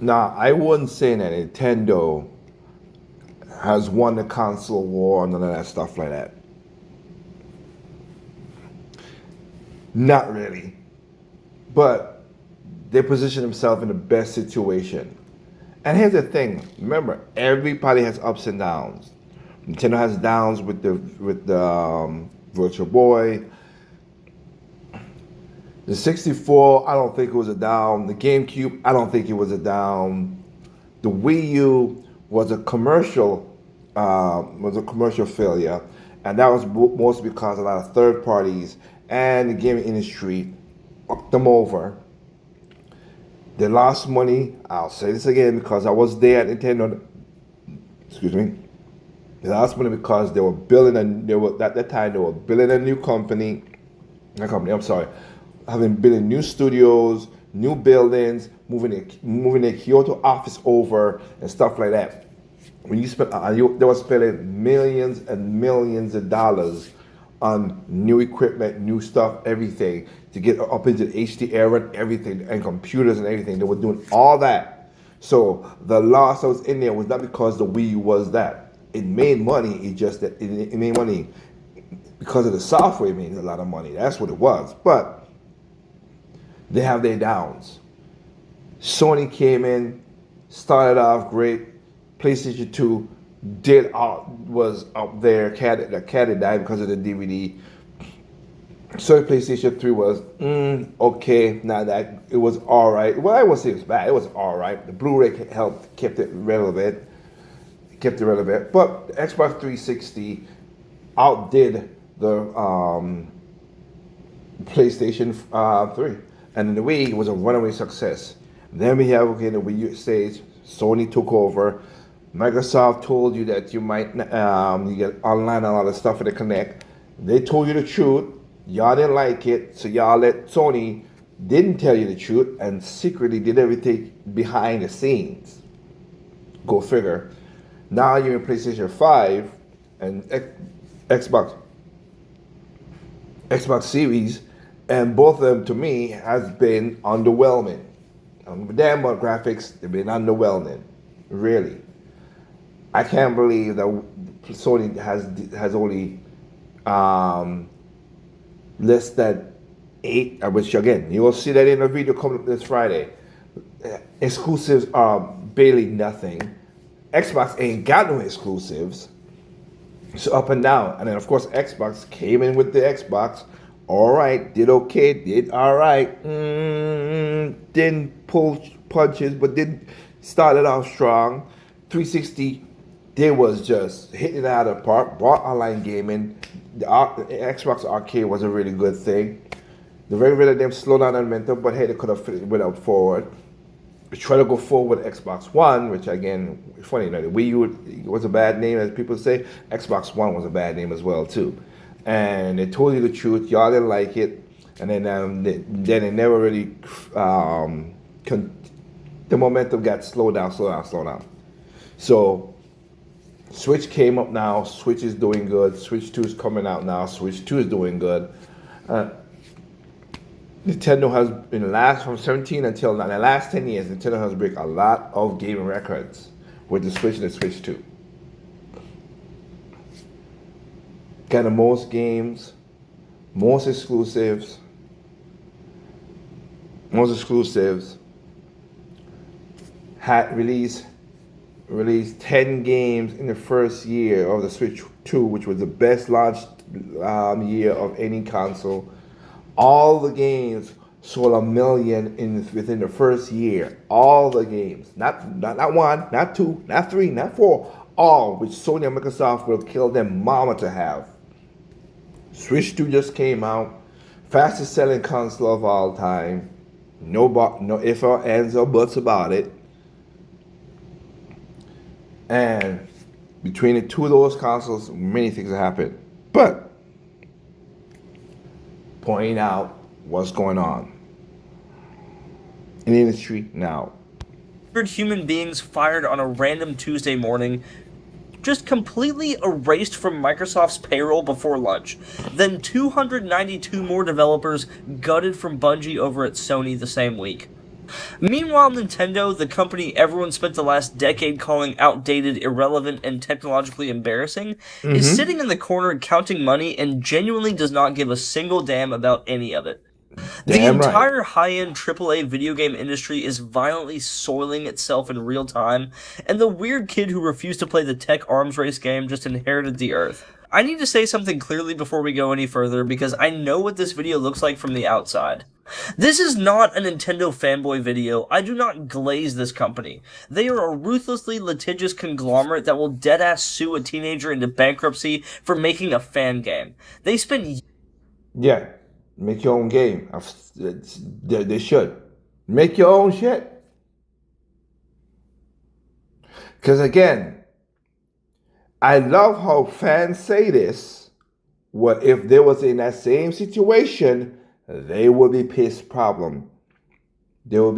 Now, I wouldn't say that Nintendo has won the console war and none of that stuff like that. Not really. But they position themselves in the best situation. And here's the thing. Remember, everybody has ups and downs. Nintendo has downs with the Virtual Boy. The 64, I don't think it was a down. The GameCube, I don't think it was a down. The Wii U was a commercial failure, and that was mostly because a lot of third parties and the gaming industry fucked them over. They lost money. I'll say this again because I was there at Nintendo. Excuse me. They lost money because they were building at that time they were building a new company. Not company. I'm sorry, having building new studios, new buildings, moving the Kyoto office over and stuff like that. When you spend, they were spending millions and millions of dollars on new equipment, new stuff, everything to get up into the HD era and everything, and computers and everything. They were doing all that. So the loss that was in there was not because the Wii U was that. It made money. It just that it made money because of the software. It made a lot of money. That's what it was. But they have their downs. Sony came in, started off great. PlayStation 2 was up there. The cat had died because of the DVD. So PlayStation 3 was okay. Not that it was all right. Well, I wouldn't say it was bad. It was all right. The Blu-ray helped kept it relevant. But the Xbox 360 outdid the PlayStation 3, and then the Wii was a runaway success. Then we have the Wii U stage. Sony took over. Microsoft told you that you might you get online and all the stuff for the Connect. They told you the truth. Y'all didn't like it, so y'all let Sony didn't tell you the truth and secretly did everything behind the scenes. Go figure. Now you're in PlayStation 5 and Xbox Series, and both of them to me has been underwhelming. Damn about graphics, they've been underwhelming. Really. I can't believe that Sony has only less than 8, which again, you will see that in a video coming up this Friday. Exclusives are barely nothing. Xbox ain't got no exclusives. So up and down. And then of course Xbox came in with the Xbox. Alright, did okay, did alright. Didn't pull punches, but did started off strong. 360, they was just hitting it out of the park, brought online gaming. The Xbox Arcade was a really good thing. The very rate of them slowed down on momentum, but hey, they could have went up forward. We try to go forward with Xbox One, which again, funny, the Wii U was a bad name, as people say. Xbox One was a bad name as well too, and they told you the truth. Y'all didn't like it, and then they never really. The momentum got slowed down. So, Switch came up now. Switch is doing good. Switch 2 is coming out now. Switch 2 is doing good. Nintendo has from 17 until now, the last 10 years, Nintendo has break a lot of gaming records with the Switch and the Switch 2. Got the most games, most exclusives, had released 10 games in the first year of the Switch 2, which was the best launch year of any console. All the games sold 1 million within the first year. All the games, not one, not two, not three, not four. All, which Sony and Microsoft will kill them mama to have. Switch 2 just came out, fastest selling console of all time. No ifs or ands or buts about it. And between the two of those consoles, many things have happened. But pointing out what's going on in the industry now. Human beings fired on a random Tuesday morning, just completely erased from Microsoft's payroll before lunch. Then 292 more developers gutted from Bungie over at Sony the same week. Meanwhile, Nintendo, the company everyone spent the last decade calling outdated, irrelevant, and technologically embarrassing, is Mm-hmm. sitting in the corner counting money and genuinely does not give a single damn about any of it. The Damn right. entire high-end AAA video game industry is violently soiling itself in real time, and the weird kid who refused to play the tech arms race game just inherited the earth. I need to say something clearly before we go any further because I know what this video looks like from the outside. This is not a Nintendo fanboy video. I do not glaze this company. They are a ruthlessly litigious conglomerate that will deadass sue a teenager into bankruptcy for making a fan game. They spent Yeah. Make your own game. They should. Make your own shit. Because again, I love how fans say this. What if they was in that same situation, they would be pissed problem. They will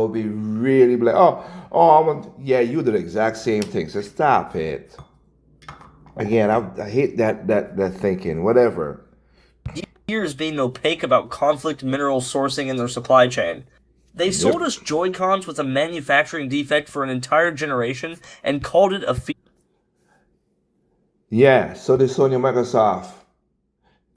be really like, yeah, you did the exact same thing. So stop it. Again, I hate that thinking. Whatever. years being opaque about conflict mineral sourcing in their supply chain. They sold Yep. us Joy-Cons with a manufacturing defect for an entire generation and called it a Yeah. So they Sony and Microsoft.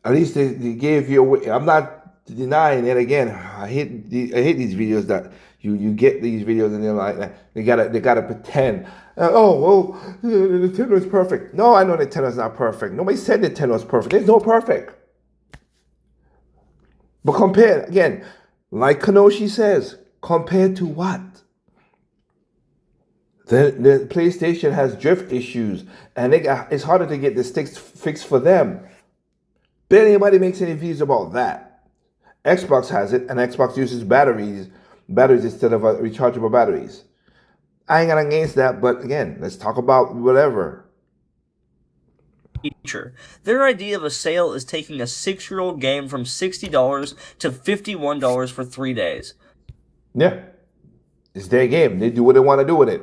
At least they gave you. I'm not denying it. Again, I hate these videos that you get these videos and they're like they gotta pretend. Oh well, Nintendo is perfect. No, I know Nintendo is not perfect. Nobody said Nintendo is perfect. There's no perfect. But compare again, like Kanoshi says, compared to what? The PlayStation has drift issues, and it's harder to get the sticks fixed for them. Barely anybody makes any videos about that. Xbox has it, and Xbox uses batteries instead of rechargeable batteries. I ain't got against that, but again, let's talk about whatever. feature. Their idea of a sale is taking a 6-year-old game from $60 to $51 for 3 days. Yeah, it's their game. They do what they want to do with it.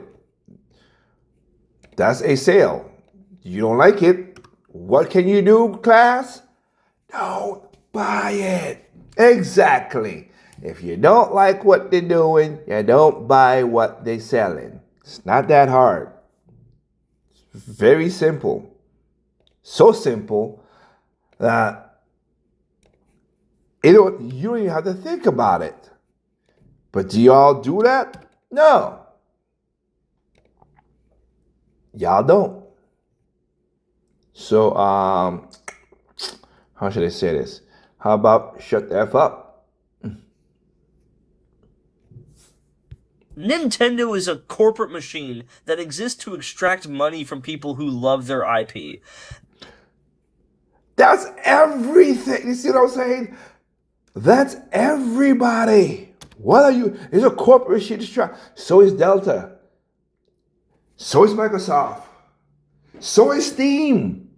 That's a sale. You don't like it? What can you do, class? Don't buy it. Exactly. If you don't like what they're doing, you don't buy what they're selling. It's not that hard. It's very simple. So simple that you don't even have to think about it. But do y'all do that? No. Y'all don't. So, how should I say this? How about shut the F up? Nintendo is a corporate machine that exists to extract money from people who love their IP. That's everything. You see what I'm saying? That's everybody. What are you? It's a corporate shit distract. So is Delta. So is Microsoft. So is Steam.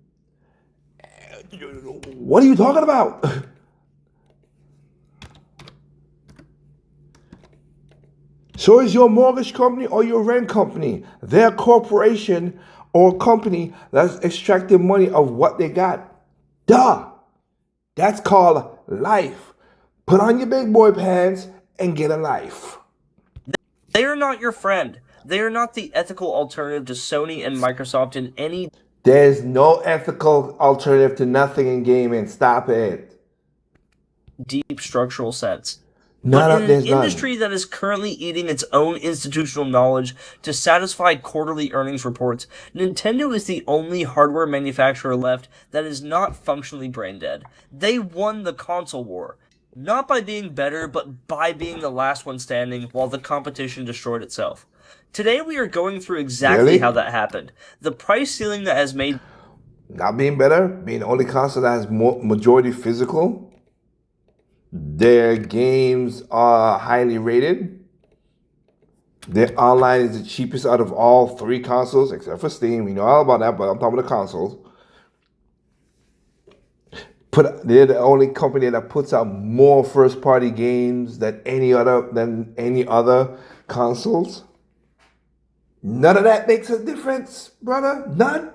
What are you talking about? So is your mortgage company or your rent company. They're a corporation or company that's extracting money of what they got. Duh. That's called life. Put on your big boy pants and get a life. They are not your friend. They are not the ethical alternative to Sony and Microsoft in any There's no ethical alternative to nothing in gaming. Stop it. deep structural sense. But in an There's none. industry that is currently eating its own institutional knowledge to satisfy quarterly earnings reports, Nintendo is the only hardware manufacturer left that is not functionally brain dead. They won the console war, not by being better, but by being the last one standing while the competition destroyed itself. Today we are going through exactly how Really? that happened. The price ceiling that has made Not being better, being the only console that has majority physical. Their games are highly rated. Their online is the cheapest out of all three consoles, except for Steam. We know all about that, but I'm talking about the consoles. They're the only company that puts out more first-party games than any other consoles. None of that makes a difference, brother. None.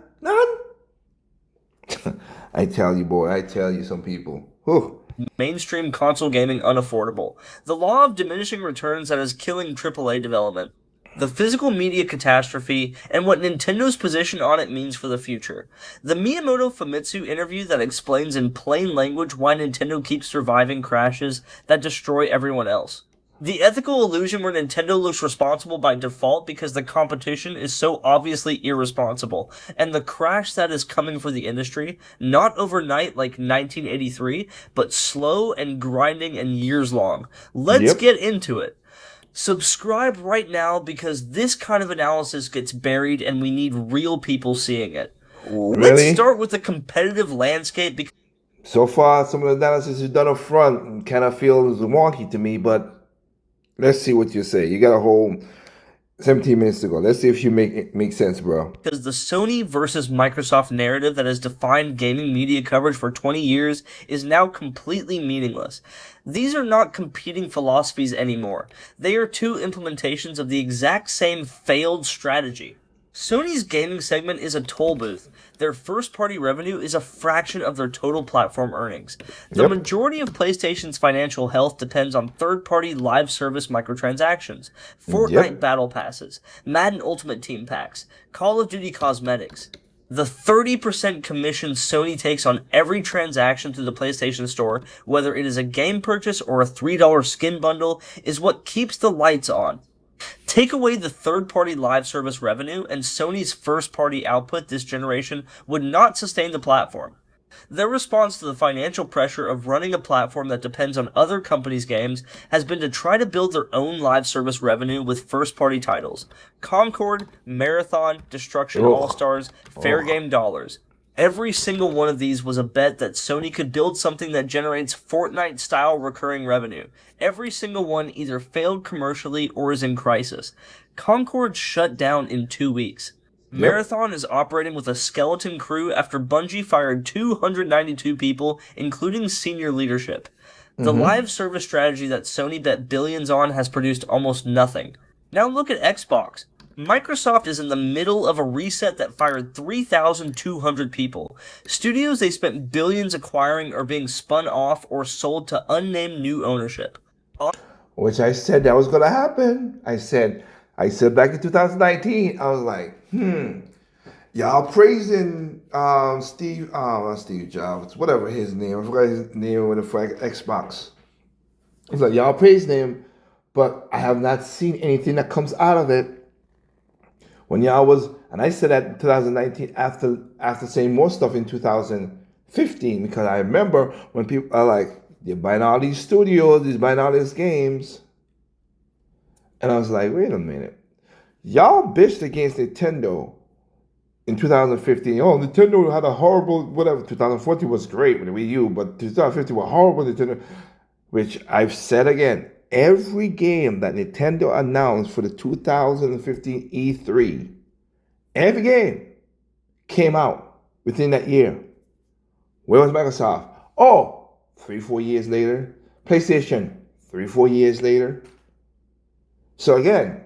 I tell you, boy. I tell you, some people. Whew. mainstream console gaming unaffordable. The law of diminishing returns that is killing AAA development. The physical media catastrophe, and what Nintendo's position on it means for the future. The Miyamoto Famitsu interview that explains in plain language why Nintendo keeps surviving crashes that destroy everyone else. The ethical illusion where Nintendo looks responsible by default because the competition is so obviously irresponsible, and the crash that is coming for the industry, not overnight like 1983, but slow and grinding and years long. Let's get into it. Subscribe right now because this kind of analysis gets buried and we need real people seeing it. Really? Let's start with the competitive landscape. So far, some of the analysis you've done up front kind of feels wonky to me, but let's see what you say. You got a whole 17 minutes to go. Let's see if you make sense, bro. Because the Sony versus Microsoft narrative that has defined gaming media coverage for 20 years is now completely meaningless. These are not competing philosophies anymore. They are two implementations of the exact same failed strategy. Sony's gaming segment is a toll booth. Their first-party revenue is a fraction of their total platform earnings. The majority of PlayStation's financial health depends on third-party live service microtransactions, Fortnite Battle Passes, Madden Ultimate Team Packs, Call of Duty cosmetics. The 30% commission Sony takes on every transaction through the PlayStation Store, whether it is a game purchase or a $3 skin bundle, is what keeps the lights on. Take away the third-party live service revenue, and Sony's first-party output this generation would not sustain the platform. Their response to the financial pressure of running a platform that depends on other companies' games has been to try to build their own live service revenue with first-party titles. Concord, Marathon, Destruction All-Stars, Fair Game Dollars. Every single one of these was a bet that Sony could build something that generates Fortnite-style recurring revenue. Every single one either failed commercially or is in crisis. Concord shut down in 2 weeks. Marathon is operating with a skeleton crew after Bungie fired 292 people, including senior leadership. The live service strategy that Sony bet billions on has produced almost nothing. Now look at Xbox. Microsoft is in the middle of a reset that fired 3,200 people. Studios they spent billions acquiring are being spun off or sold to unnamed new ownership. Which I said that was going to happen. I said back in 2019, I was like, y'all praising Steve Jobs, whatever his name. I forgot his name for Xbox. I was like, y'all praising him, but I have not seen anything that comes out of it. When y'all was, and I said that in 2019 after saying more stuff in 2015, because I remember when people are like, you're buying all these studios, you're buying all these games. And I was like, wait a minute. Y'all bitched against Nintendo in 2015. Oh, Nintendo had a horrible, whatever, 2014 was great with the Wii U, but 2015 was horrible Nintendo, which I've said again. Every game that Nintendo announced for the 2015 E3, every game came out within that year. Where was Microsoft? Oh, 3-4 years later. PlayStation, 3-4 years later. So again,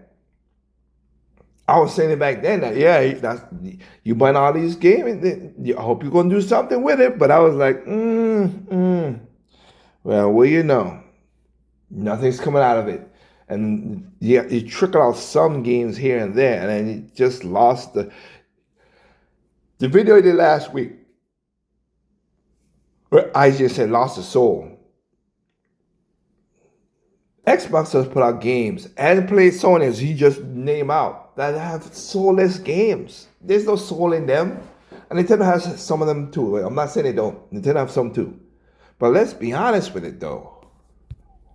I was saying it back then that, that's, you buying all these games, I hope you're going to do something with it. But I was like, well, you know. Nothing's coming out of it. And yeah, you trickle out some games here and there, and then you just lost the video I did last week, where I just said lost the soul. Xbox has put out games and play Sony, as you just name out, that have soulless games. There's no soul in them. And Nintendo has some of them too. I'm not saying they don't. Nintendo have some too. But let's be honest with it though.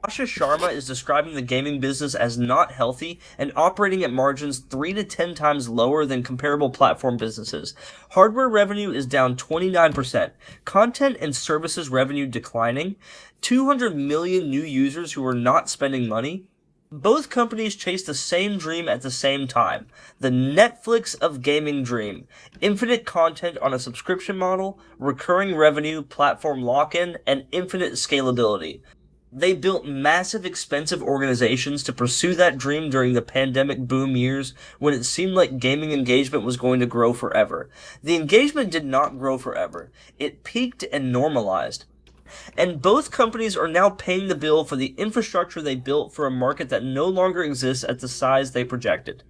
Asha Sharma is describing the gaming business as not healthy and operating at margins 3 to 10 times lower than comparable platform businesses. Hardware revenue is down 29%, content and services revenue declining, 200 million new users who are not spending money. Both companies chase the same dream at the same time, the Netflix of gaming dream. Infinite content on a subscription model, recurring revenue, platform lock-in, and infinite scalability. They built massive, expensive organizations to pursue that dream during the pandemic boom years when it seemed like gaming engagement was going to grow forever. The engagement did not grow forever. It peaked and normalized. And both companies are now paying the bill for the infrastructure they built for a market that no longer exists at the size they projected.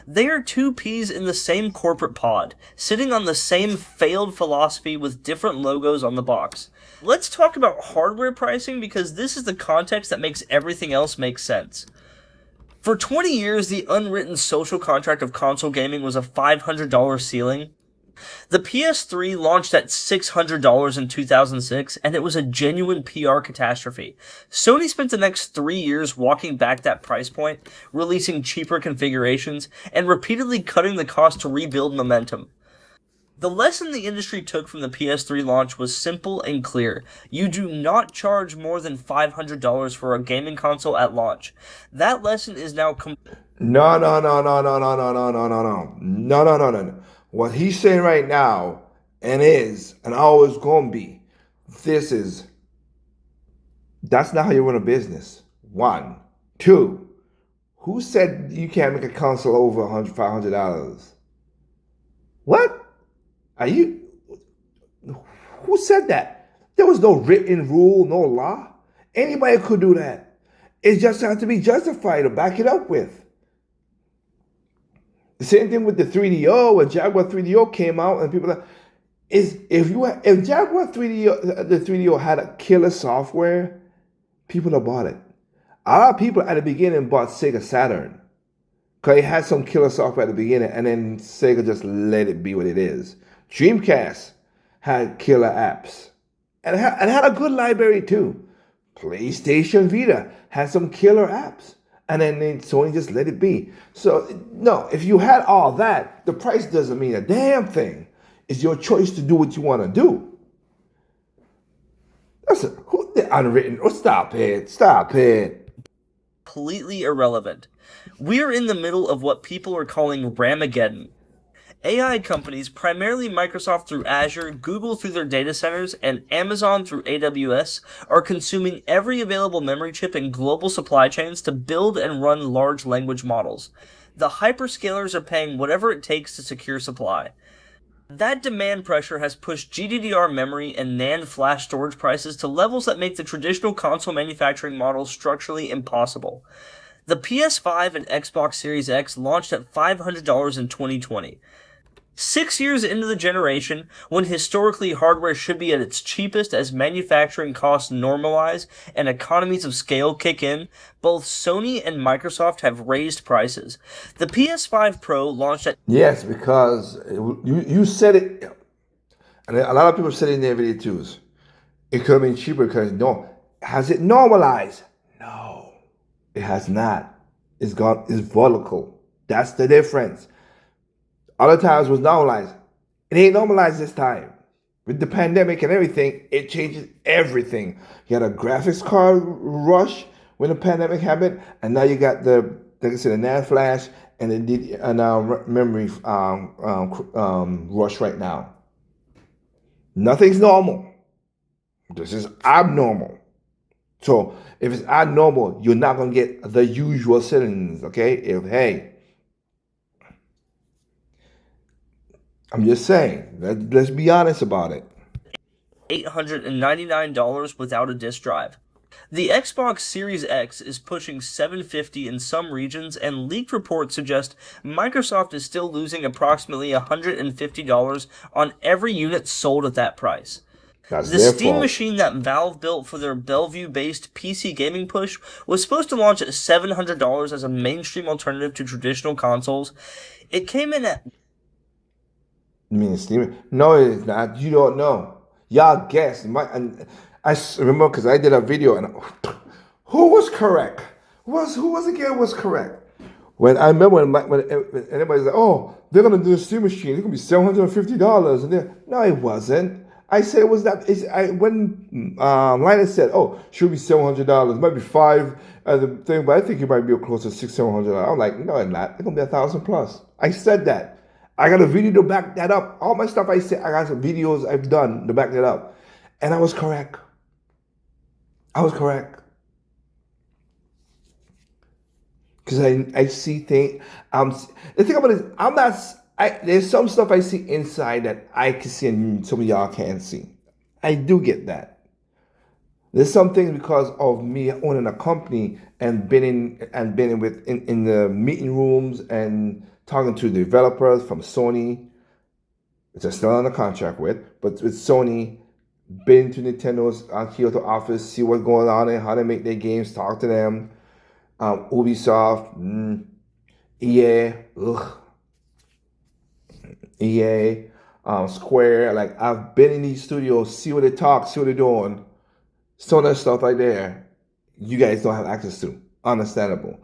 They are two peas in the same corporate pod, sitting on the same failed philosophy with different logos on the box. Let's talk about hardware pricing because this is the context that makes everything else make sense. For 20 years, the unwritten social contract of console gaming was a $500 ceiling. The PS3 launched at $600 in 2006, and it was a genuine PR catastrophe. Sony spent the next 3 years walking back that price point, releasing cheaper configurations, and repeatedly cutting the cost to rebuild momentum. The lesson the industry took from the PS3 launch was simple and clear. You do not charge more than $500 for a gaming console at launch. That lesson is now No, no, no, no, no, no, no, no, no, no, no, no, no, no, no. What he's saying right now, and is, and always gonna be, that's not how you run a business. One. Two, who said you can't make a console over $500? What? Who said that? There was no written rule, no law. Anybody could do that. It just has to be justified or back it up with. The same thing with the 3DO. When Jaguar 3DO came out, and people if Jaguar 3DO, the 3DO had a killer software, people have bought it. A lot of people at the beginning bought Sega Saturn because it had some killer software at the beginning, and then Sega just let it be what it is. Dreamcast had killer apps and had a good library too. PlayStation Vita had some killer apps, and then Sony just let it be. So no, if you had all that, the price doesn't mean a damn thing. It's your choice to do what you want to do. Who the unwritten? Oh, stop it. Completely irrelevant. We're in the middle of what people are calling Ramageddon. AI companies, primarily Microsoft through Azure, Google through their data centers, and Amazon through AWS, are consuming every available memory chip in global supply chains to build and run large language models. The hyperscalers are paying whatever it takes to secure supply. That demand pressure has pushed GDDR memory and NAND flash storage prices to levels that make the traditional console manufacturing model structurally impossible. The PS5 and Xbox Series X launched at $500 in 2020. 6 years into the generation, when historically hardware should be at its cheapest as manufacturing costs normalize and economies of scale kick in, both Sony and Microsoft have raised prices. The PS5 Pro launched at... Yes, because you said it, and a lot of people said it in their video too. It could have been cheaper because has it normalized? No, it has not. It's volatile. That's the difference. Other times was normalized. It ain't normalized this time. With the pandemic and everything, it changes everything. You had a graphics card rush when the pandemic happened, and now you got the NAND flash and the memory rush right now. Nothing's normal. This is abnormal. So if it's abnormal, you're not gonna get the usual settings. Okay? I'm just saying, let's be honest about it. $899 without a disk drive. The Xbox Series X is pushing $750 in some regions, and leaked reports suggest Microsoft is still losing approximately $150 on every unit sold at that price. That's the their Steam fault. machine that Valve built for their Bellevue-based PC gaming push was supposed to launch at $700 as a mainstream alternative to traditional consoles. It came in at... You mean Steam? No, it is not. You don't know. Y'all guess. I remember because I did a video, and who was correct? Who was correct? When I remember when everybody's like, oh, they're gonna do a Steam machine. It's gonna be $750, and no, it wasn't. I said it was that. When Linus said, oh, should be $700. It might be $5 the thing, but I think it might be close to $600-700. I'm like, no, it's not. It's gonna be $1,000+. I said that. I got a video to back that up. All my stuff I said, I got some videos I've done to back that up. And I was correct. Because I see things. The thing about it is, there's some stuff I see inside that I can see and some of y'all can't see. I do get that. There's some things because of me owning a company and been in the meeting rooms and talking to developers from Sony, which I'm still on a contract with, but with Sony, been to Nintendo's Kyoto office, see what's going on and how they make their games, talk to them. Ubisoft, EA, ugh, EA, Square. Like I've been in these studios, see what they talk, see what they're doing. Some of that stuff right there, you guys don't have access to. Understandable.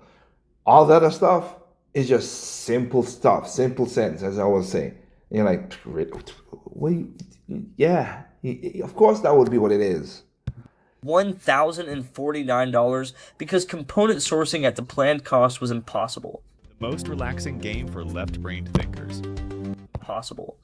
All the other stuff is just simple stuff, simple sense, as I always say. And you're like, what? Yeah, of course that would be what it is. $1,049 because component sourcing at the planned cost was impossible. The most relaxing game for left-brained thinkers. Possible.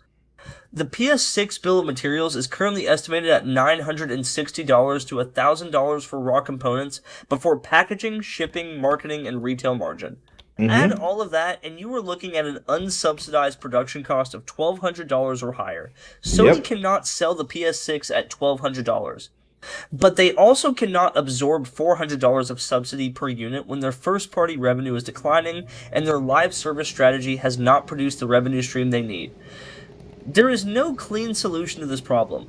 The PS6 bill of materials is currently estimated at $960 to $1,000 for raw components before packaging, shipping, marketing, and retail margin. Add all of that, and you are looking at an unsubsidized production cost of $1,200 or higher. Sony cannot sell the PS6 at $1,200. But they also cannot absorb $400 of subsidy per unit when their first-party revenue is declining and their live service strategy has not produced the revenue stream they need. There is no clean solution to this problem.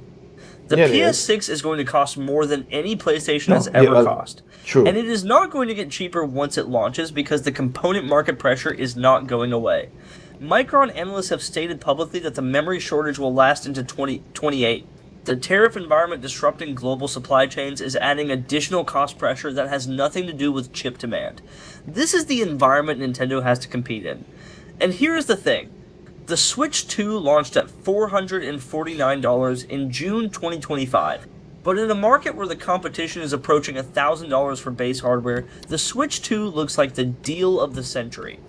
The PS6 is going to cost more than any PlayStation has ever cost. True. And it is not going to get cheaper once it launches because the component market pressure is not going away. Micron analysts have stated publicly that the memory shortage will last into 2028. The tariff environment disrupting global supply chains is adding additional cost pressure that has nothing to do with chip demand. This is the environment Nintendo has to compete in. And here's the thing. The Switch 2 launched at $449 in June 2025. But in a market where the competition is approaching $1,000 for base hardware, the Switch 2 looks like the deal of the century.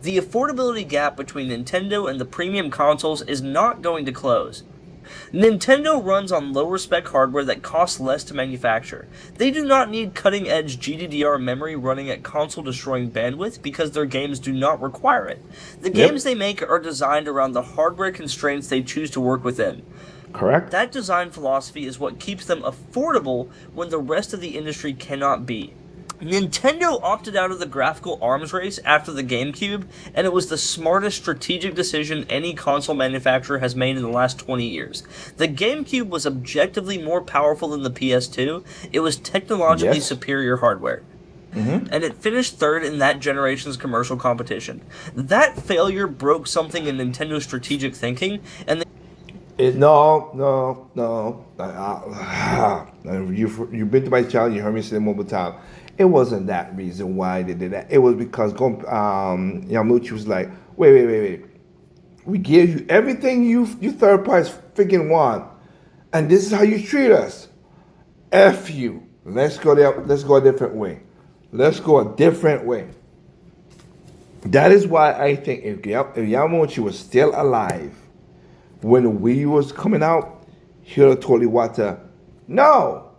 The affordability gap between Nintendo and the premium consoles is not going to close. Nintendo runs on lower spec hardware that costs less to manufacture. They do not need cutting edge GDDR memory running at console destroying bandwidth because their games do not require it. The games they make are designed around the hardware constraints they choose to work within. Correct. That design philosophy is what keeps them affordable when the rest of the industry cannot be. Nintendo opted out of the graphical arms race after the GameCube, and it was the smartest strategic decision any console manufacturer has made in the last 20 years. The GameCube was objectively more powerful than the PS2. It was technologically superior hardware. And it finished third in that generation's commercial competition. That failure broke something in Nintendo's strategic thinking, and No. You've been to my channel, you heard me say it multiple times. It wasn't that reason why they did that. It was because Yamauchi was like, wait. We gave you everything you third parties freaking want, and this is how you treat us. F you. Let's go there. Let's go a different way. That is why I think if Yamauchi was still alive when the Wii was coming out, he would have told Iwata, no.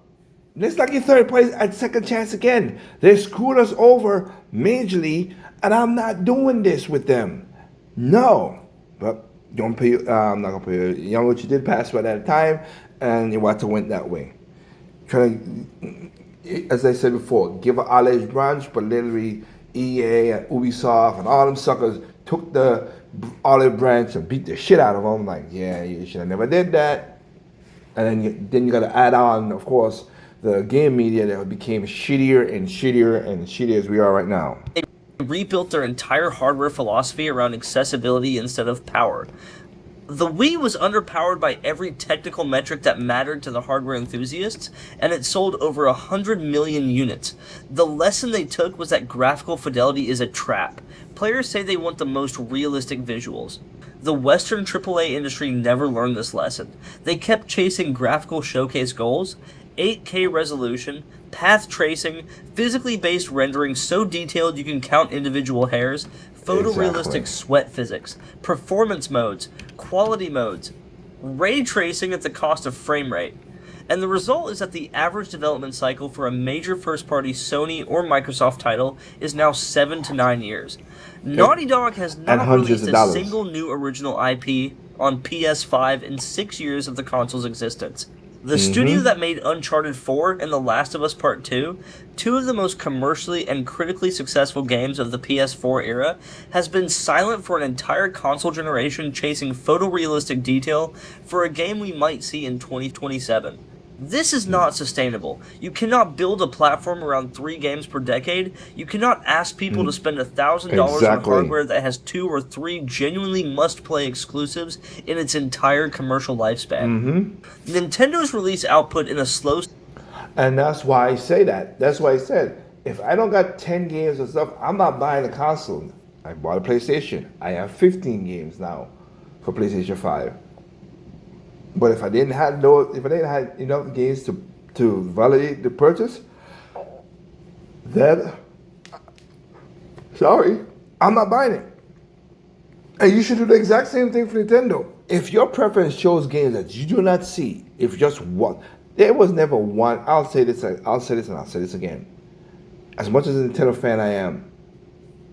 Let's not give third parties a second chance again. They screwed us over majorly, and I'm not doing this with them. No. But don't pay. I'm not gonna pay. Yamauchi did pass away at that time, and Iwata went that way. Trying to, as I said before, give an olive branch, but literally EA and Ubisoft and all them suckers took the olive branch and beat the shit out of them. Like, yeah, you should have never did that. And then you got to add on, of course, the game media that became shittier and shittier as we are right now. They rebuilt their entire hardware philosophy around accessibility instead of power. The Wii was underpowered by every technical metric that mattered to the hardware enthusiasts, and it sold over 100 million units. The lesson they took was that graphical fidelity is a trap. Players say they want the most realistic visuals. The Western AAA industry never learned this lesson. They kept chasing graphical showcase goals, 8K resolution, path tracing, physically based rendering so detailed you can count individual hairs, photorealistic sweat physics, performance modes, quality modes, ray tracing at the cost of frame rate. And the result is that the average development cycle for a major first-party Sony or Microsoft title is now 7 to 9 years. Naughty Dog has not released a single new original IP on PS5 in 6 years of the console's existence. The studio that made Uncharted 4 and The Last of Us Part 2, two of the most commercially and critically successful games of the PS4 era, has been silent for an entire console generation chasing photorealistic detail for a game we might see in 2027. This is not sustainable. You cannot build a platform around 3 games per decade. You cannot ask people to spend $1,000 on Exactly. hardware that has 2 or 3 genuinely must-play exclusives in its entire commercial lifespan. Nintendo's release output in a slow And that's why I say that. That's why I said, if I don't got 10 games or stuff, I'm not buying a console. I bought a PlayStation. I have 15 games now for PlayStation 5. But if I didn't have enough games to validate the purchase, then sorry, I'm not buying it. And you should do the exact same thing for Nintendo. If your preference shows games that you do not see, if just one, there was never one. I'll say this, and I'll say this again. As much as a Nintendo fan I am,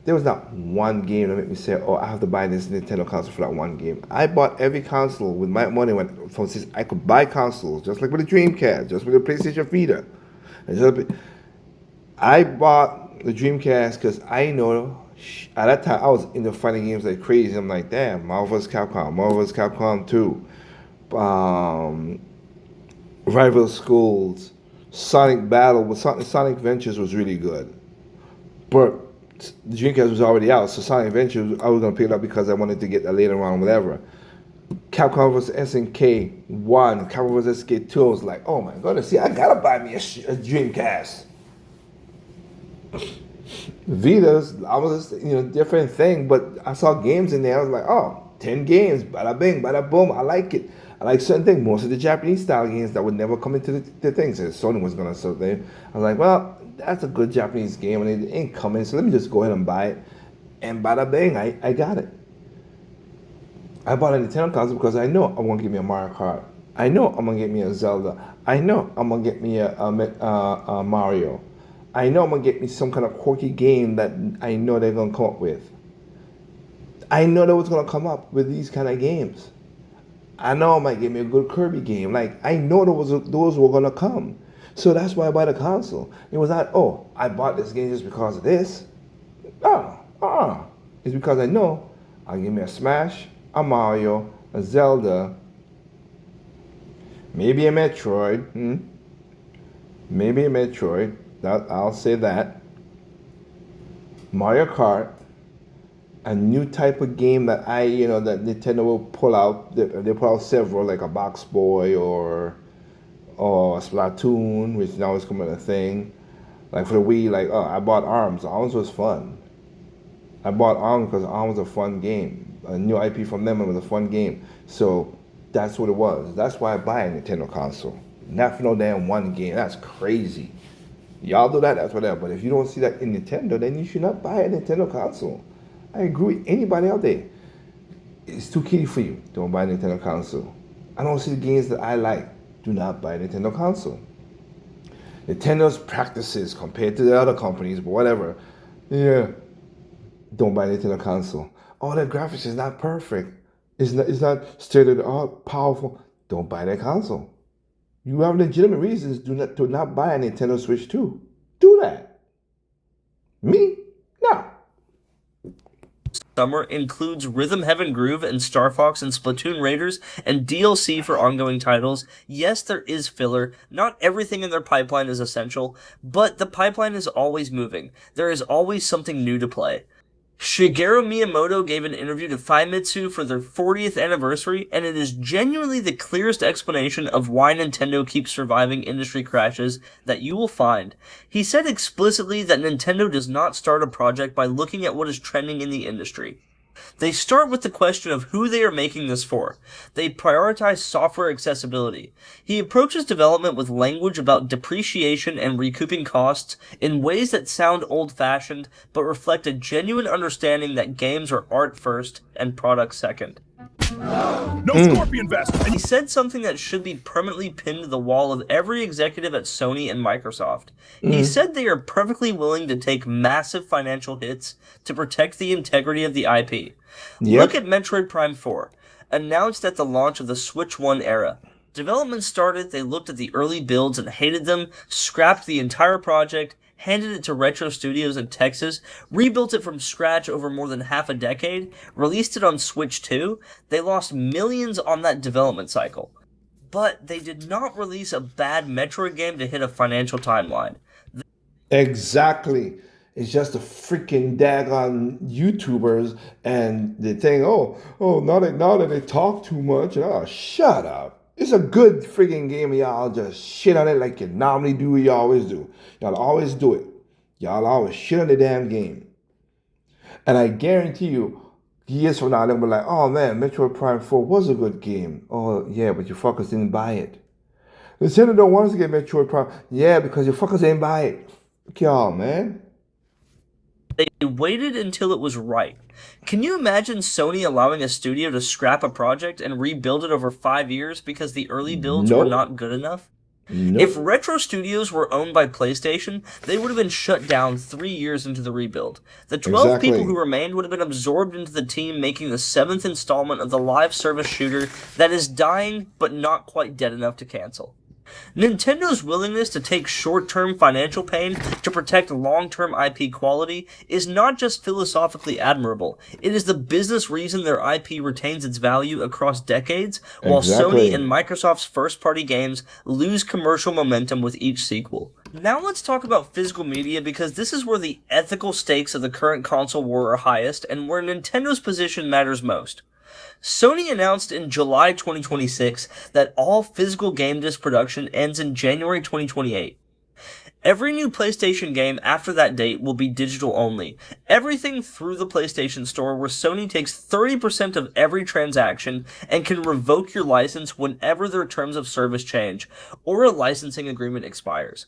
there was not one game that made me say, "Oh, I have to buy this Nintendo console for that one game." I bought every console with my money since I could buy consoles, just like with the Dreamcast, just with the PlayStation Vita. I bought the Dreamcast because I know at that time I was into fighting games like crazy. I'm like, damn, Marvel vs. Capcom 2, Rival Schools, Sonic Battle, but Sonic Ventures was really good. But the Dreamcast was already out, so Sonic Adventures, I was going to pick it up because I wanted to get that later on, whatever. Capcom vs. SNK 1, Capcom vs. SNK 2, I was like, oh my goodness, see, I got to buy me a Dreamcast. Vita's, I was, different thing, but I saw games in there, I was like, oh, 10 games, bada bing, bada boom, I like it. I like certain things, most of the Japanese style games that would never come into the things. So Sony was going to sell them. I was like, well, that's a good Japanese game and it ain't coming, so let me just go ahead and buy it. And bada bang, I got it. I bought a Nintendo console because I know I'm gonna get me a Mario Kart. I know I'm gonna get me a Zelda. I know I'm gonna get me a Mario. I know I'm gonna get me some kind of quirky game that I know they're gonna come up with. I know they was gonna come up with these kind of games. I know I might get me a good Kirby game. Like, I know those were gonna come. So that's why I bought a console. It was not, oh, I bought this game just because of this. It's because I know I'll give me a Smash, a Mario, a Zelda, maybe a Metroid. Maybe a Metroid. I'll say that. Mario Kart. A new type of game that that Nintendo will pull out. They pull out several, like a Box Boy or Splatoon, which now is coming a thing. Like for the Wii, I bought ARMS. ARMS was fun. I bought ARMS because ARMS was a fun game. A new IP from them, it was a fun game. So that's what it was. That's why I buy a Nintendo console. Not for no damn one game. That's crazy. Y'all do that, that's whatever. But if you don't see that in Nintendo, then you should not buy a Nintendo console. I agree with anybody out there. It's too kiddie for you. Don't buy a Nintendo console. I don't see the games that I like. Do not buy a Nintendo console. Nintendo's practices compared to the other companies, but whatever. Yeah. Don't buy a Nintendo console. Oh, the graphics is not perfect. It's not state of the art, powerful. Don't buy that console. You have legitimate reasons to not buy a Nintendo Switch 2. Do that. Me? No. Summer includes Rhythm Heaven Groove and Star Fox and Splatoon Raiders and DLC for ongoing titles. Yes, there is filler. Not everything in their pipeline is essential, but the pipeline is always moving. There is always something new to play. Shigeru Miyamoto gave an interview to Famitsu for their 40th anniversary, and it is genuinely the clearest explanation of why Nintendo keeps surviving industry crashes that you will find. He said explicitly that Nintendo does not start a project by looking at what is trending in the industry. They start with the question of who they are making this for. They prioritize software accessibility. He approaches development with language about depreciation and recouping costs in ways that sound old-fashioned, but reflect a genuine understanding that games are art first and product second. No Scorpion Vest! He said something that should be permanently pinned to the wall of every executive at Sony and Microsoft. He said they are perfectly willing to take massive financial hits to protect the integrity of the IP. Yep. Look at Metroid Prime 4, announced at the launch of the Switch 1 era. Development started, they looked at the early builds and hated them, scrapped the entire project, handed it to Retro Studios in Texas, rebuilt it from scratch over more than half a decade, released it on Switch 2. They lost millions on that development cycle. But they did not release a bad Metroid game to hit a financial timeline. Exactly. It's just the freaking daggone YouTubers, and they think, now that they talk too much, shut up. It's a good freaking game. Y'all just shit on it like you normally do. You always do. Y'all always do it. Y'all always shit on the damn game. And I guarantee you, years from now, they'll be like, oh man, Metroid Prime 4 was a good game. Oh yeah, but you fuckers didn't buy it. Nintendo don't want us to get Metroid Prime. Yeah, because you fuckers didn't buy it. Look y'all, man. They waited until it was right. Can you imagine Sony allowing a studio to scrap a project and rebuild it over 5 years because the early builds were Nope. not good enough? Nope. If Retro Studios were owned by PlayStation, they would have been shut down 3 years into the rebuild. The 12 people Exactly. who remained would have been absorbed into the team making the 7th installment of the live service shooter that is dying but not quite dead enough to cancel. Nintendo's willingness to take short-term financial pain to protect long-term IP quality is not just philosophically admirable, it is the business reason their IP retains its value across decades, while Exactly. Sony and Microsoft's first-party games lose commercial momentum with each sequel. Now let's talk about physical media, because this is where the ethical stakes of the current console war are highest and where Nintendo's position matters most. Sony announced in July 2026 that all physical game disc production ends in January 2028. Every new PlayStation game after that date will be digital only. Everything through the PlayStation Store, where Sony takes 30% of every transaction and can revoke your license whenever their terms of service change or a licensing agreement expires.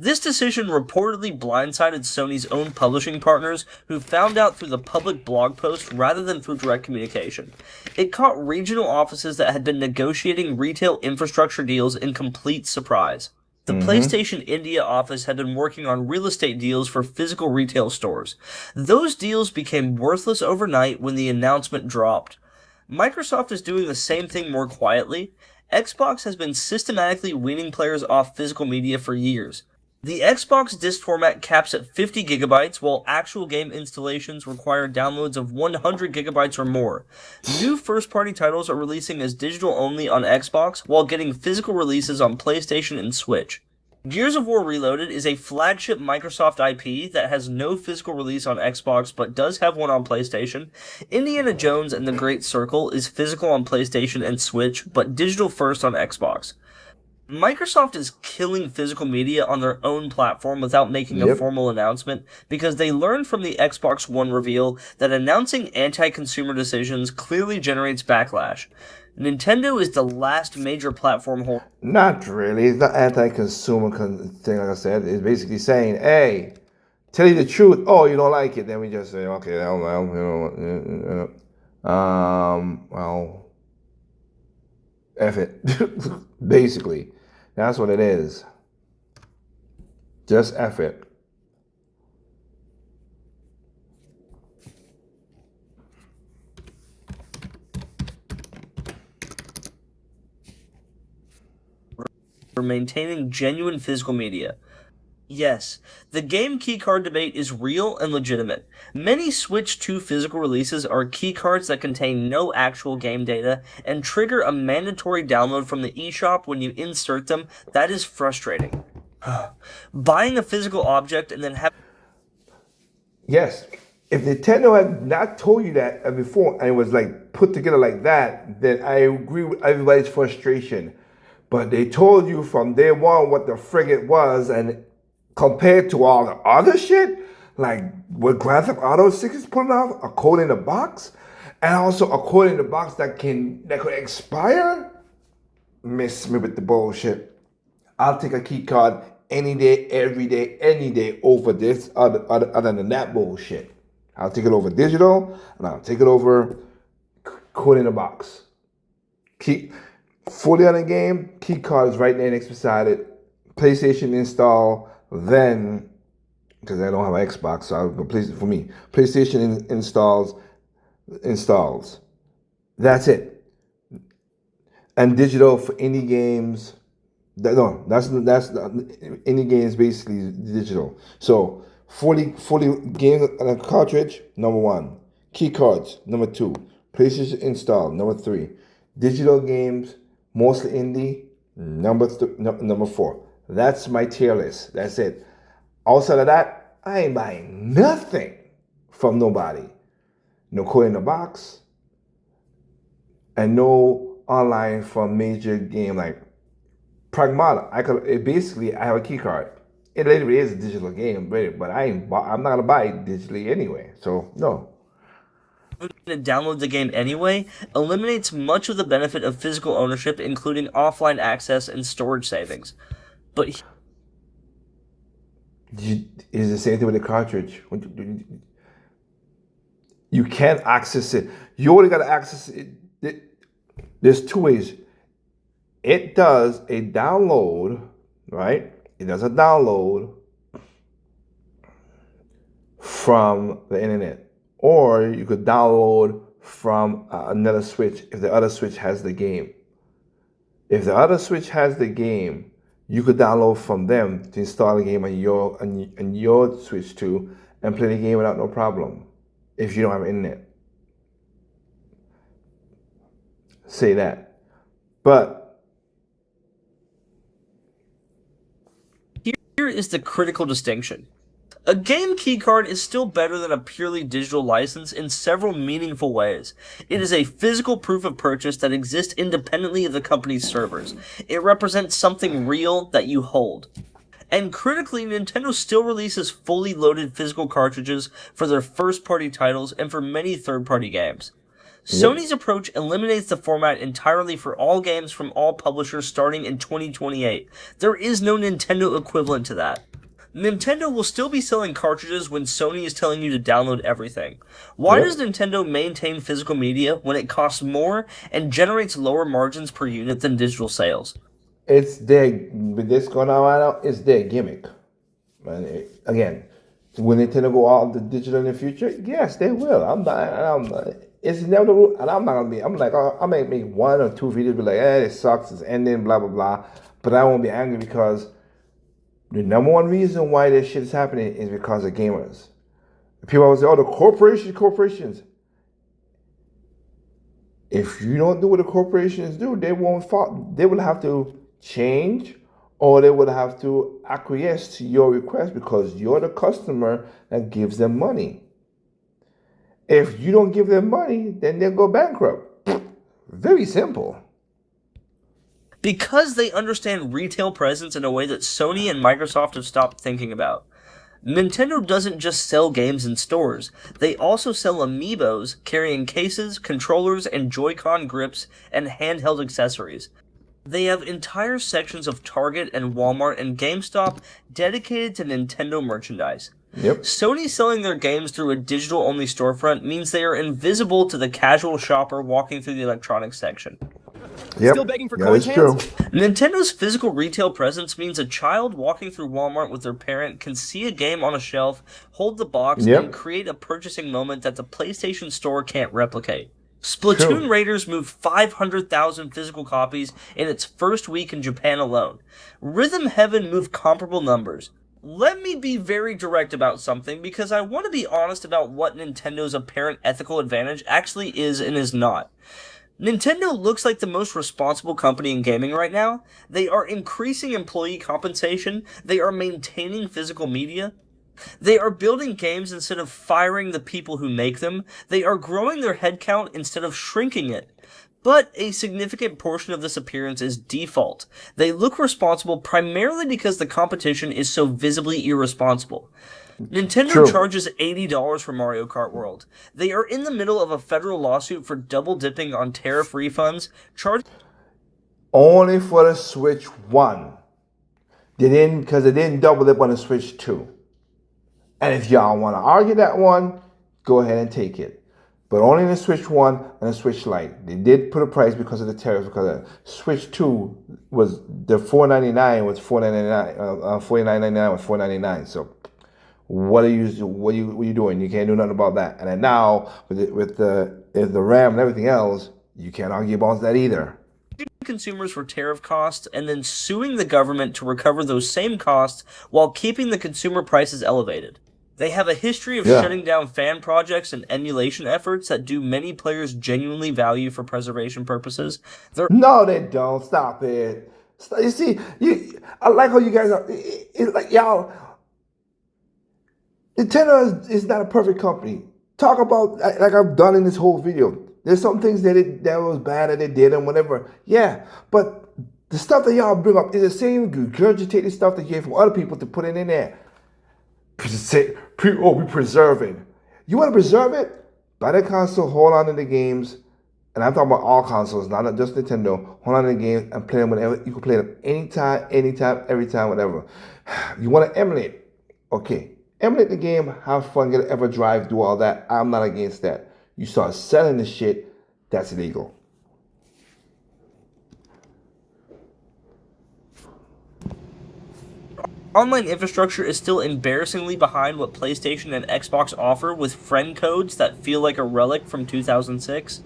This decision reportedly blindsided Sony's own publishing partners, who found out through the public blog post rather than through direct communication. It caught regional offices that had been negotiating retail infrastructure deals in complete surprise. The PlayStation India office had been working on real estate deals for physical retail stores. Those deals became worthless overnight when the announcement dropped. Microsoft is doing the same thing more quietly. Xbox has been systematically weaning players off physical media for years. The Xbox disc format caps at 50 gigabytes, while actual game installations require downloads of 100 gigabytes or more. New first-party titles are releasing as digital only on Xbox, while getting physical releases on PlayStation and Switch. Gears of War Reloaded is a flagship Microsoft IP that has no physical release on Xbox but does have one on PlayStation. Indiana Jones and the Great Circle is physical on PlayStation and Switch, but digital first on Xbox. Microsoft is killing physical media on their own platform without making a Yep. formal announcement, because they learned from the Xbox One reveal that announcing anti-consumer decisions clearly generates backlash. Nintendo is the last major platform holder. Not really. It's not anti-consumer thing, like I said. It's basically saying, hey, tell you the truth. Oh, you don't like it. Then we just say, okay, well, F it. Basically. That's what it is. Just F it. for maintaining genuine physical media. Yes, the game keycard debate is real and legitimate. Many Switch 2 physical releases are keycards that contain no actual game data and trigger a mandatory download from the eShop when you insert them. That is frustrating. Buying a physical object and then having Yes. If Nintendo had not told you that before and it was like put together like that, then I agree with everybody's frustration. But they told you from day one what the frig it was, and compared to all the other shit, like what Grand Theft Auto 6 is putting out, a code in the box, and also a code in the box that could expire, miss me with the bullshit. I'll take a key card any day, every day, any day over this other than that bullshit. I'll take it over digital, and I'll take it over code in the box. Key fully on the game, key card is right there next beside it. PlayStation install, then because I don't have an Xbox, so I'll go for me. PlayStation installs. That's it. and digital for indie games. That's indie games basically digital. So 40 games on a cartridge, number one. Key cards, number two. PlayStation install, number three. Digital games, mostly indie, number four. That's my tier list. That's it. Outside of that, I ain't buying nothing from nobody. No code in the box, and no online from major game like Pragmata. I have a key card. It literally is a digital game, but I'm not gonna buy it digitally anyway. So no. To download the game anyway eliminates much of the benefit of physical ownership, including offline access and storage savings. But It's the same thing with the cartridge. You can't access it. You only got to access it. There's two ways. It does a download, right? It does a download from the internet, or you could download from another switch if the other switch has the game. If the other switch has the game, you could download from them to install the game on your switch too, and play the game without no problem. If you don't have internet, say that. But here is the critical distinction. A game keycard is still better than a purely digital license in several meaningful ways. It is a physical proof of purchase that exists independently of the company's servers. It represents something real that you hold. And critically, Nintendo still releases fully loaded physical cartridges for their first-party titles and for many third-party games. Sony's approach eliminates the format entirely for all games from all publishers starting in 2028. There is no Nintendo equivalent to that. Nintendo will still be selling cartridges when Sony is telling you to download everything. Why does Nintendo maintain physical media when it costs more and generates lower margins per unit than digital sales? it's with this going on right now, it's their gimmick. And again, will Nintendo go all the digital in the future? Yes, they will. It's inevitable, and I'm not gonna be. I'm like, I may make one or two videos, be like, it sucks, it's ending, blah blah blah. But I won't be angry because the number one reason why this shit is happening is because of gamers. People always say, "Oh, the corporations." If you don't do what the corporations do, they won't fall. They will have to change, or they will have to acquiesce to your request because you're the customer that gives them money. If you don't give them money, then they'll go bankrupt. Very simple. Because they understand retail presence in a way that Sony and Microsoft have stopped thinking about. Nintendo doesn't just sell games in stores, they also sell amiibos carrying cases, controllers, and Joy-Con grips and handheld accessories. They have entire sections of Target and Walmart and GameStop dedicated to Nintendo merchandise. Yep. Sony selling their games through a digital-only storefront means they are invisible to the casual shopper walking through the electronics section. Yep. Still begging for that coin is cans? true. Nintendo's physical retail presence means a child walking through Walmart with their parent can see a game on a shelf, hold the box, Yep. and create a purchasing moment that the PlayStation Store can't replicate. Splatoon True. Raiders moved 500,000 physical copies in its first week in Japan alone. Rhythm Heaven moved comparable numbers. Let me be very direct about something because I want to be honest about what Nintendo's apparent ethical advantage actually is and is not. Nintendo looks like the most responsible company in gaming right now. They are increasing employee compensation. They are maintaining physical media. They are building games instead of firing the people who make them. They are growing their headcount instead of shrinking it. But a significant portion of this appearance is default. They look responsible primarily because the competition is so visibly irresponsible. Nintendo True. charges $80 for Mario Kart World. They are in the middle of a federal lawsuit for double dipping on tariff refunds, Only for the Switch 1. Because they didn't double it on the Switch 2. And if y'all want to argue that one, go ahead and take it. But only in the Switch 1 and the Switch Lite. They did put a price because of the tariffs, because the Switch 2 was the $499 was $499, $49.99 was $499. So what are you doing? You can't do nothing about that. And then now with the RAM and everything else, you can't argue about that either. consumers for tariff costs and then suing the government to recover those same costs while keeping the consumer prices elevated. They have a history of Yeah. shutting down fan projects and emulation efforts that do many players genuinely value for preservation purposes. They're No, they don't. Stop it. You see, I like how you guys are. It's like y'all. Nintendo is not a perfect company. Talk about like I've done in this whole video. There's some things that was bad that they did and whatever. Yeah, but the stuff that y'all bring up is the same regurgitated stuff that you hear from other people to put it in there. We preserving. You want to preserve it? Buy the console, hold on to the games, and I'm talking about all consoles, not just Nintendo. Hold on to the games and play them whenever. You can play them anytime, every time, whatever. You want to emulate? Okay. Emulate the game, have fun, get ever drive, do all that. I'm not against that. You start selling the shit, that's illegal. online infrastructure is still embarrassingly behind what PlayStation and Xbox offer with friend codes that feel like a relic from 2006.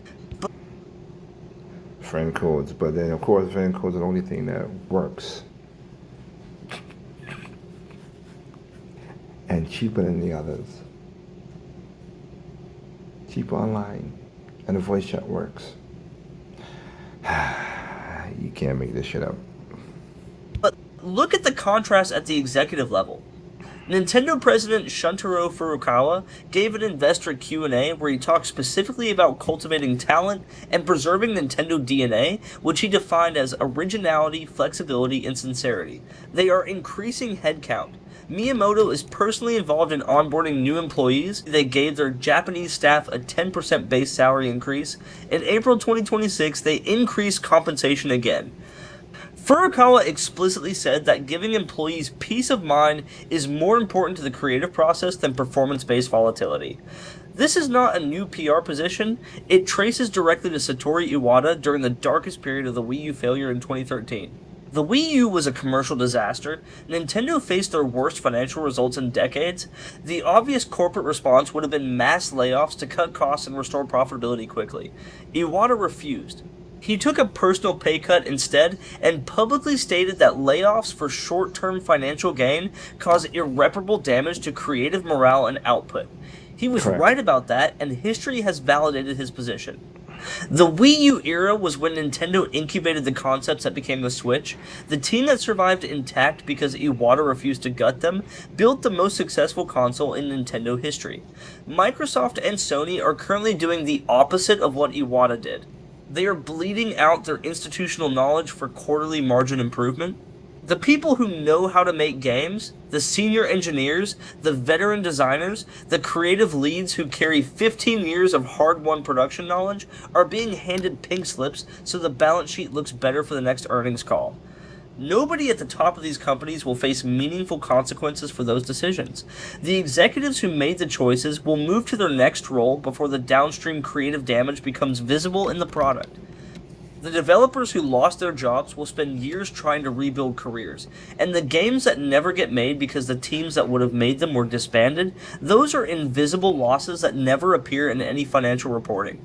Friend codes, but then of course friend codes are the only thing that works. And cheaper than the others. Cheap online. And the voice chat works. You can't make this shit up. But look at the contrast at the executive level. Nintendo President Shuntaro Furukawa gave an investor Q&A where he talked specifically about cultivating talent and preserving Nintendo DNA, which he defined as originality, flexibility, and sincerity. They are increasing headcount. Miyamoto is personally involved in onboarding new employees. They gave their Japanese staff a 10% base salary increase. In April 2026, they increased compensation again. Furukawa explicitly said that giving employees peace of mind is more important to the creative process than performance-based volatility. This is not a new PR position. It traces directly to Satoru Iwata during the darkest period of the Wii U failure in 2013. The Wii U was a commercial disaster. Nintendo faced their worst financial results in decades. The obvious corporate response would have been mass layoffs to cut costs and restore profitability quickly. Iwata refused. He took a personal pay cut instead and publicly stated that layoffs for short-term financial gain cause irreparable damage to creative morale and output. He was Correct. right about that, and history has validated his position. The Wii U era was when Nintendo incubated the concepts that became the Switch. The team that survived intact because Iwata refused to gut them built the most successful console in Nintendo history. Microsoft and Sony are currently doing the opposite of what Iwata did. They are bleeding out their institutional knowledge for quarterly margin improvement. The people who know how to make games, the senior engineers, the veteran designers, the creative leads who carry 15 years of hard-won production knowledge are being handed pink slips so the balance sheet looks better for the next earnings call. Nobody at the top of these companies will face meaningful consequences for those decisions. The executives who made the choices will move to their next role before the downstream creative damage becomes visible in the product. The developers who lost their jobs will spend years trying to rebuild careers, and the games that never get made because the teams that would have made them were disbanded, those are invisible losses that never appear in any financial reporting.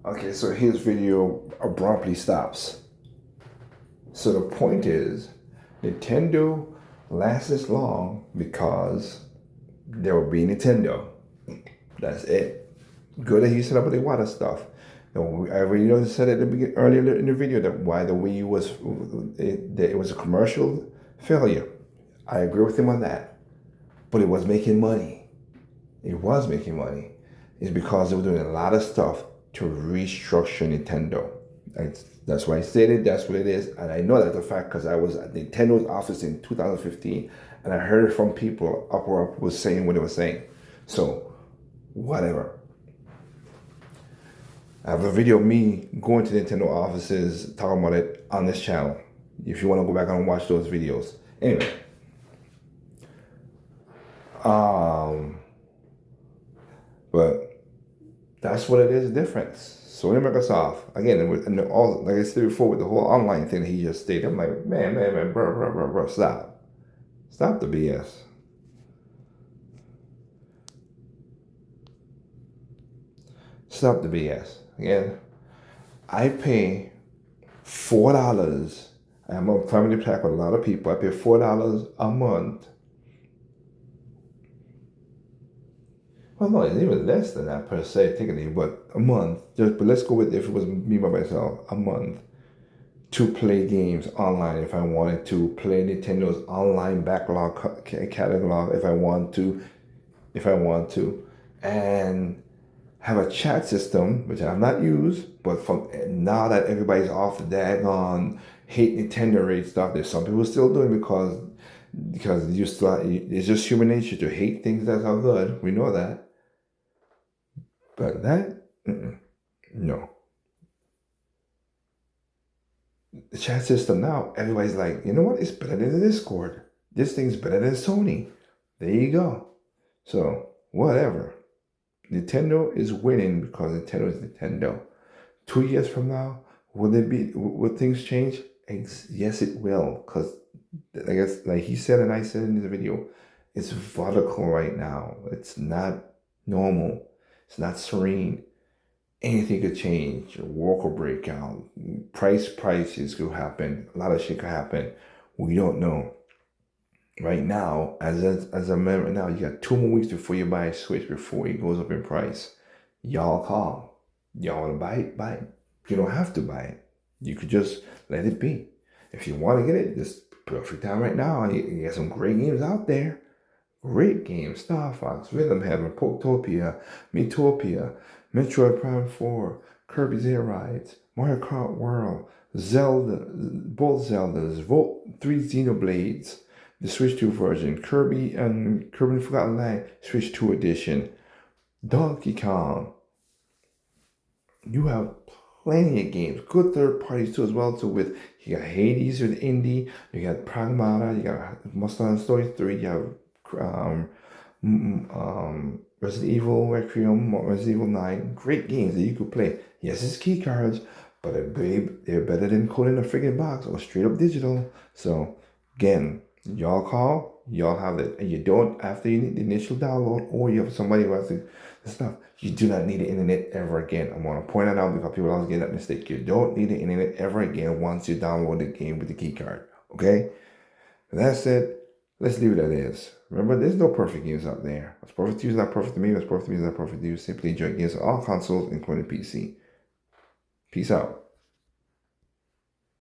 Okay, so his video abruptly stops. So the point is, Nintendo lasts this long because there will be Nintendo. That's it. Good that he set up the Iwata stuff. And I already said it earlier in the video that why the Wii U it was a commercial failure. I agree with him on that. But it was making money. It was making money. It's because they were doing a lot of stuff to restructure Nintendo. That's why I stated that's what it is. And I know that's a fact because I was at Nintendo's office in 2015 and I heard it from people up was saying what they were saying. So, whatever. I have a video of me going to Nintendo offices talking about it on this channel. If you want to go back and watch those videos. Anyway. But that's what it is, difference. Sony, Microsoft, again, and all, like I said before, with the whole online thing that he just stated, I'm like, man, bro, stop. Stop the BS. Stop the BS. Again, I pay $4. I'm a family pack with a lot of people. I pay $4 a month. Well, no, it's even less than that per se, technically, but a month. But let's go with if it was me by myself, a month to play games online if I wanted to, play Nintendo's online backlog catalog if I want to, and have a chat system which I have not used, but from now that everybody's off the daggone hate Nintendo rate stuff, there's some people still doing because you still it's just human nature to hate things that are good. We know that, but that no. The chat system now, everybody's like, you know what? It's better than the Discord. This thing's better than Sony. There you go. So whatever. Nintendo is winning because Nintendo is Nintendo. 2 years from now, will things change? Yes, it will. Because I guess, like he said and I said in the video, it's volatile right now. It's not normal. It's not serene. Anything could change. A war could break out. Prices could happen. A lot of shit could happen. We don't know. Right now, as a man right now, you got 2 more weeks before you buy a Switch before it goes up in price. Y'all call. Y'all want to buy it? Buy it. You don't have to buy it. You could just let it be. If you want to get it, this perfect time right now. You got some great games out there. Great games. Star Fox, Rhythm Heaven, Poketopia, Miitopia, Metroid Prime 4, Kirby's Air Rides, Mario Kart World, Zelda, both Zeldas, 3 Xenoblades, the Switch 2 version, Kirby and Forgotten Land, Switch 2 edition, Donkey Kong. You have plenty of games, good third parties too as well. So with you got Hades with Indie, you got Pragmata, you got Monster Hunter Story 3, you have Resident Evil Requiem, Resident Evil 9, great games that you could play. Yes, it's key cards, but they're better than coding a friggin' box or straight up digital. So again, y'all call, y'all have it, and you don't after you need the initial download, or you have somebody who has the stuff. You do not need the internet ever again. I want to point that out because people always get that mistake. You don't need the internet ever again once you download the game with the key card. Okay, that said. Let's leave it as is. Remember, there's no perfect games out there. What's perfect to you is not perfect to me. What's perfect to me is not perfect to you. Simply enjoy games on all consoles, including PC. Peace out.